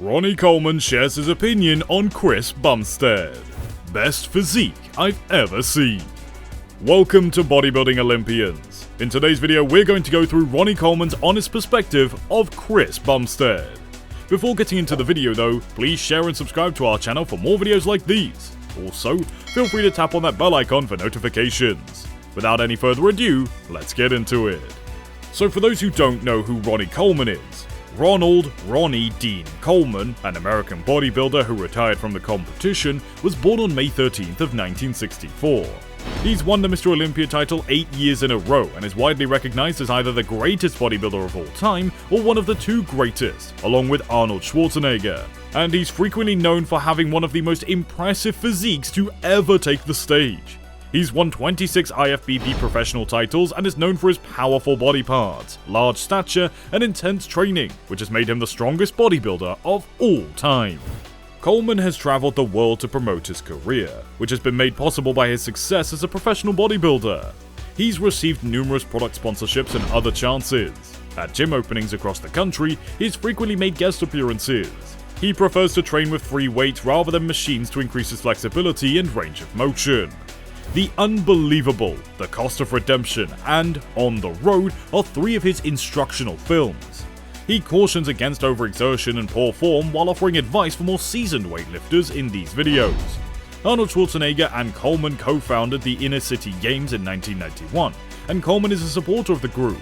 Ronnie Coleman shares his opinion on Chris Bumstead. Best physique I've ever seen. Welcome to Bodybuilding Olympians. In today's video, we're going to go through Ronnie Coleman's honest perspective of Chris Bumstead. Before getting into the video though, please share and subscribe to our channel for more videos like these. Also, feel free to tap on that bell icon for notifications. Without any further ado, let's get into it. So for those who don't know who Ronnie Coleman is, Ronnie Dean Coleman, an American bodybuilder who retired from the competition, was born on May 13th of 1964. He's won the Mr. Olympia title 8 years in a row and is widely recognized as either the greatest bodybuilder of all time or one of the two greatest, along with Arnold Schwarzenegger. And he's frequently known for having one of the most impressive physiques to ever take the stage. He's won 26 IFBB professional titles and is known for his powerful body parts, large stature, and intense training, which has made him the strongest bodybuilder of all time. Coleman has traveled the world to promote his career, which has been made possible by his success as a professional bodybuilder. He's received numerous product sponsorships and other chances. At gym openings across the country, he's frequently made guest appearances. He prefers to train with free weights rather than machines to increase his flexibility and range of motion. The Unbelievable, The Cost of Redemption, and On the Road are three of his instructional films. He cautions against overexertion and poor form while offering advice for more seasoned weightlifters in these videos. Arnold Schwarzenegger and Coleman co-founded the Inner City Games in 1991, and Coleman is a supporter of the group.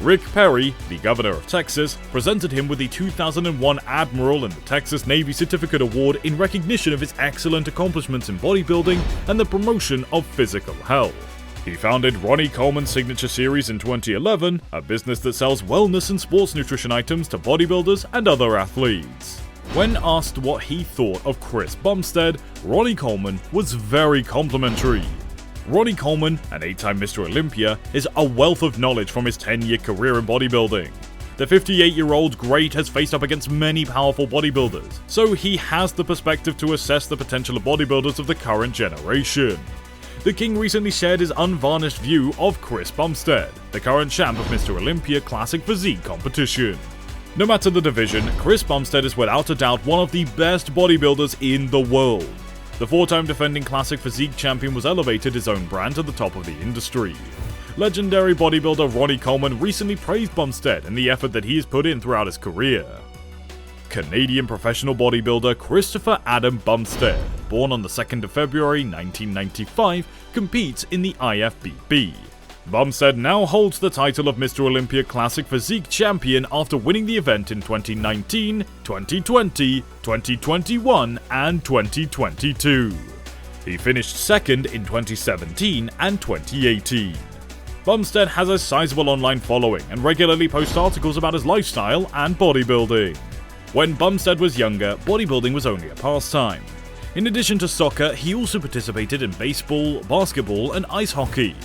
Rick Perry, the governor of Texas, presented him with the 2001 Admiral in the Texas Navy Certificate Award in recognition of his excellent accomplishments in bodybuilding and the promotion of physical health. He founded Ronnie Coleman's Signature Series in 2011, a business that sells wellness and sports nutrition items to bodybuilders and other athletes. When asked what he thought of Chris Bumstead, Ronnie Coleman was very complimentary. Ronnie Coleman, an 8-time Mr. Olympia, is a wealth of knowledge from his 10-year career in bodybuilding. The 58-year-old great has faced up against many powerful bodybuilders, so he has the perspective to assess the potential of bodybuilders of the current generation. The King recently shared his unvarnished view of Chris Bumstead, the current champ of Mr. Olympia Classic Physique competition. No matter the division, Chris Bumstead is without a doubt one of the best bodybuilders in the world. The 4-time defending Classic Physique champion was elevated his own brand to the top of the industry. Legendary bodybuilder Ronnie Coleman recently praised Bumstead and the effort that he has put in throughout his career. Canadian professional bodybuilder Christopher Adam Bumstead, born on the 2nd of February 1995, competes in the IFBB. Bumstead now holds the title of Mr. Olympia Classic Physique champion after winning the event in 2019, 2020, 2021, and 2022. He finished second in 2017 and 2018. Bumstead has a sizable online following and regularly posts articles about his lifestyle and bodybuilding. When Bumstead was younger, bodybuilding was only a pastime. In addition to soccer, he also participated in baseball, basketball, and ice hockey.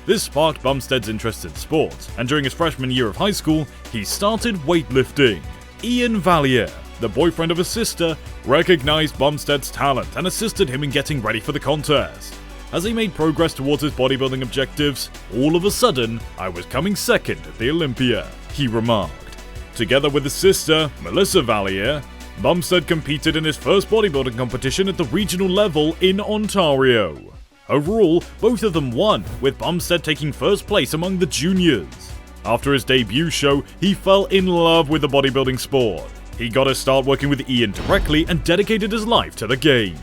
This sparked Bumstead's interest in sports, and during his freshman year of high school, he started weightlifting. Ian Valier, the boyfriend of his sister, recognized Bumstead's talent and assisted him in getting ready for the contest. As he made progress towards his bodybuilding objectives, all of a sudden, I was coming second at the Olympia, he remarked. Together with his sister, Melissa Valier, Bumstead competed in his first bodybuilding competition at the regional level in Ontario. Overall, both of them won, with Bumstead taking first place among the juniors. After his debut show, he fell in love with the bodybuilding sport. He got to start working with Ian directly and dedicated his life to the game.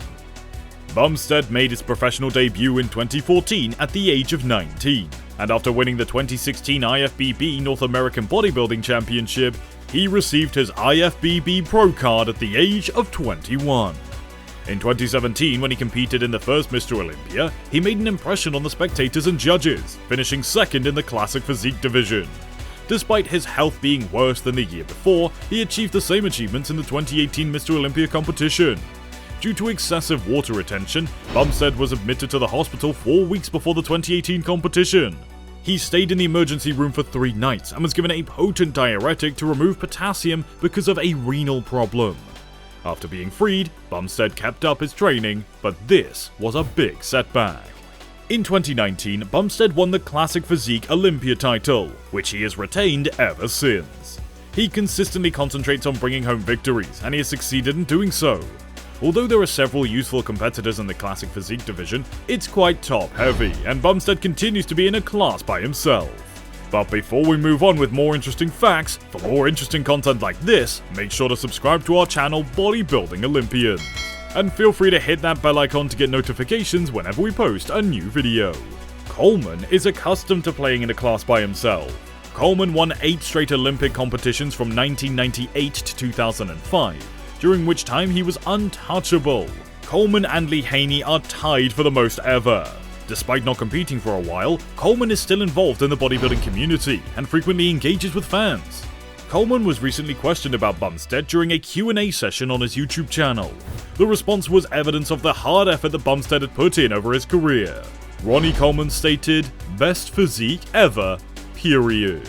Bumstead made his professional debut in 2014 at the age of 19, and after winning the 2016 IFBB North American Bodybuilding Championship, he received his IFBB Pro card at the age of 21. In 2017, when he competed in the first Mr. Olympia, he made an impression on the spectators and judges, finishing second in the Classic Physique division. Despite his health being worse than the year before, he achieved the same achievements in the 2018 Mr. Olympia competition. Due to excessive water retention, Bumstead was admitted to the hospital 4 weeks before the 2018 competition. He stayed in the emergency room for 3 nights and was given a potent diuretic to remove potassium because of a renal problem. After being freed, Bumstead kept up his training, but this was a big setback. In 2019, Bumstead won the Classic Physique Olympia title, which he has retained ever since. He consistently concentrates on bringing home victories, and he has succeeded in doing so. Although there are several useful competitors in the classic physique division, it's quite top-heavy, and Bumstead continues to be in a class by himself. But before we move on with more interesting facts, for more interesting content like this, make sure to subscribe to our channel Bodybuilding Olympians. And feel free to hit that bell icon to get notifications whenever we post a new video. Coleman is accustomed to playing in a class by himself. Coleman won 8 straight Olympic competitions from 1998 to 2005. During which time he was untouchable. Coleman and Lee Haney are tied for the most ever. Despite not competing for a while, Coleman is still involved in the bodybuilding community and frequently engages with fans. Coleman was recently questioned about Bumstead during a Q&A session on his YouTube channel. The response was evidence of the hard effort that Bumstead had put in over his career. Ronnie Coleman stated, "Best physique ever, period."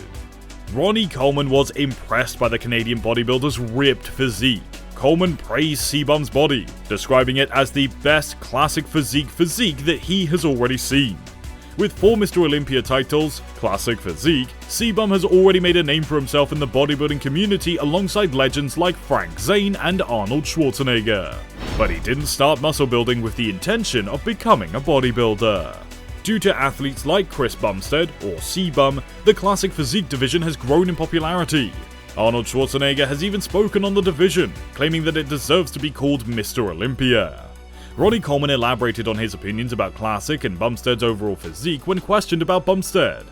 Ronnie Coleman was impressed by the Canadian bodybuilder's ripped physique. Coleman praised C-Bum's body, describing it as the best classic physique that he has already seen. With 4 Mr. Olympia titles, classic physique, C-Bum has already made a name for himself in the bodybuilding community alongside legends like Frank Zane and Arnold Schwarzenegger. But he didn't start muscle building with the intention of becoming a bodybuilder. Due to athletes like Chris Bumstead, or C-Bum, the classic physique division has grown in popularity. Arnold Schwarzenegger has even spoken on the division, claiming that it deserves to be called Mr. Olympia. Ronnie Coleman elaborated on his opinions about classic and Bumstead's overall physique when questioned about Bumstead.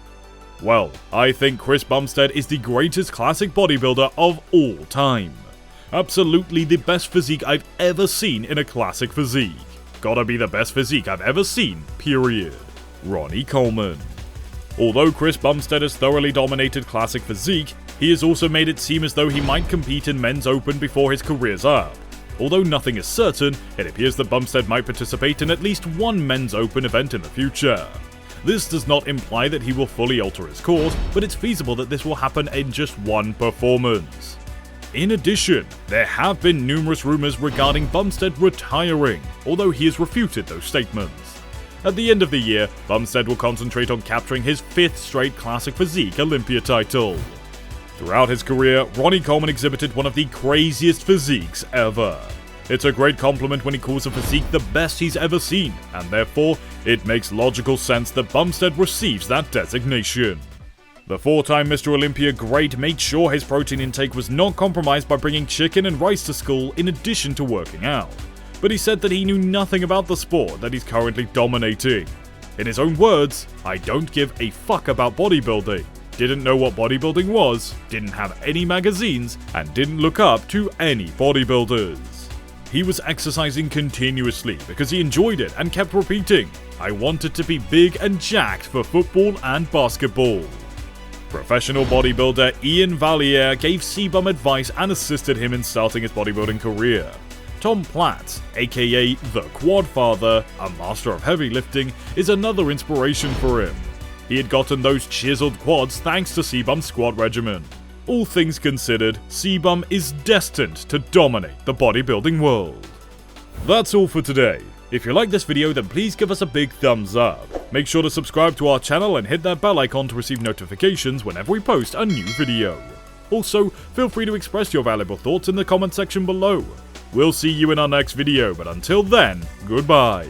"Well, I think Chris Bumstead is the greatest classic bodybuilder of all time. Absolutely the best physique I've ever seen in a classic physique. Gotta be the best physique I've ever seen, period." Ronnie Coleman. Although Chris Bumstead has thoroughly dominated classic physique, he has also made it seem as though he might compete in Men's Open before his career's up. Although nothing is certain, it appears that Bumstead might participate in at least one Men's Open event in the future. This does not imply that he will fully alter his course, but it's feasible that this will happen in just one performance. In addition, there have been numerous rumors regarding Bumstead retiring, although he has refuted those statements. At the end of the year, Bumstead will concentrate on capturing his 5th straight classic physique Olympia title. Throughout his career, Ronnie Coleman exhibited one of the craziest physiques ever. It's a great compliment when he calls a physique the best he's ever seen, and therefore, it makes logical sense that Bumstead receives that designation. The 4-time Mr. Olympia great made sure his protein intake was not compromised by bringing chicken and rice to school in addition to working out. But he said that he knew nothing about the sport that he's currently dominating. In his own words, "I don't give a fuck about bodybuilding. Didn't know what bodybuilding was, didn't have any magazines, and didn't look up to any bodybuilders." He was exercising continuously because he enjoyed it and kept repeating, "I wanted to be big and jacked for football and basketball." Professional bodybuilder Ian Valliere gave C-Bum advice and assisted him in starting his bodybuilding career. Tom Platz, aka the Quad Father, a master of heavy lifting, is another inspiration for him. He had gotten those chiseled quads thanks to C-Bum's squat regimen. All things considered, C-Bum is destined to dominate the bodybuilding world. That's all for today. If you like this video, then please give us a big thumbs up. Make sure to subscribe to our channel and hit that bell icon to receive notifications whenever we post a new video. Also, feel free to express your valuable thoughts in the comment section below. We'll see you in our next video, but until then, goodbye.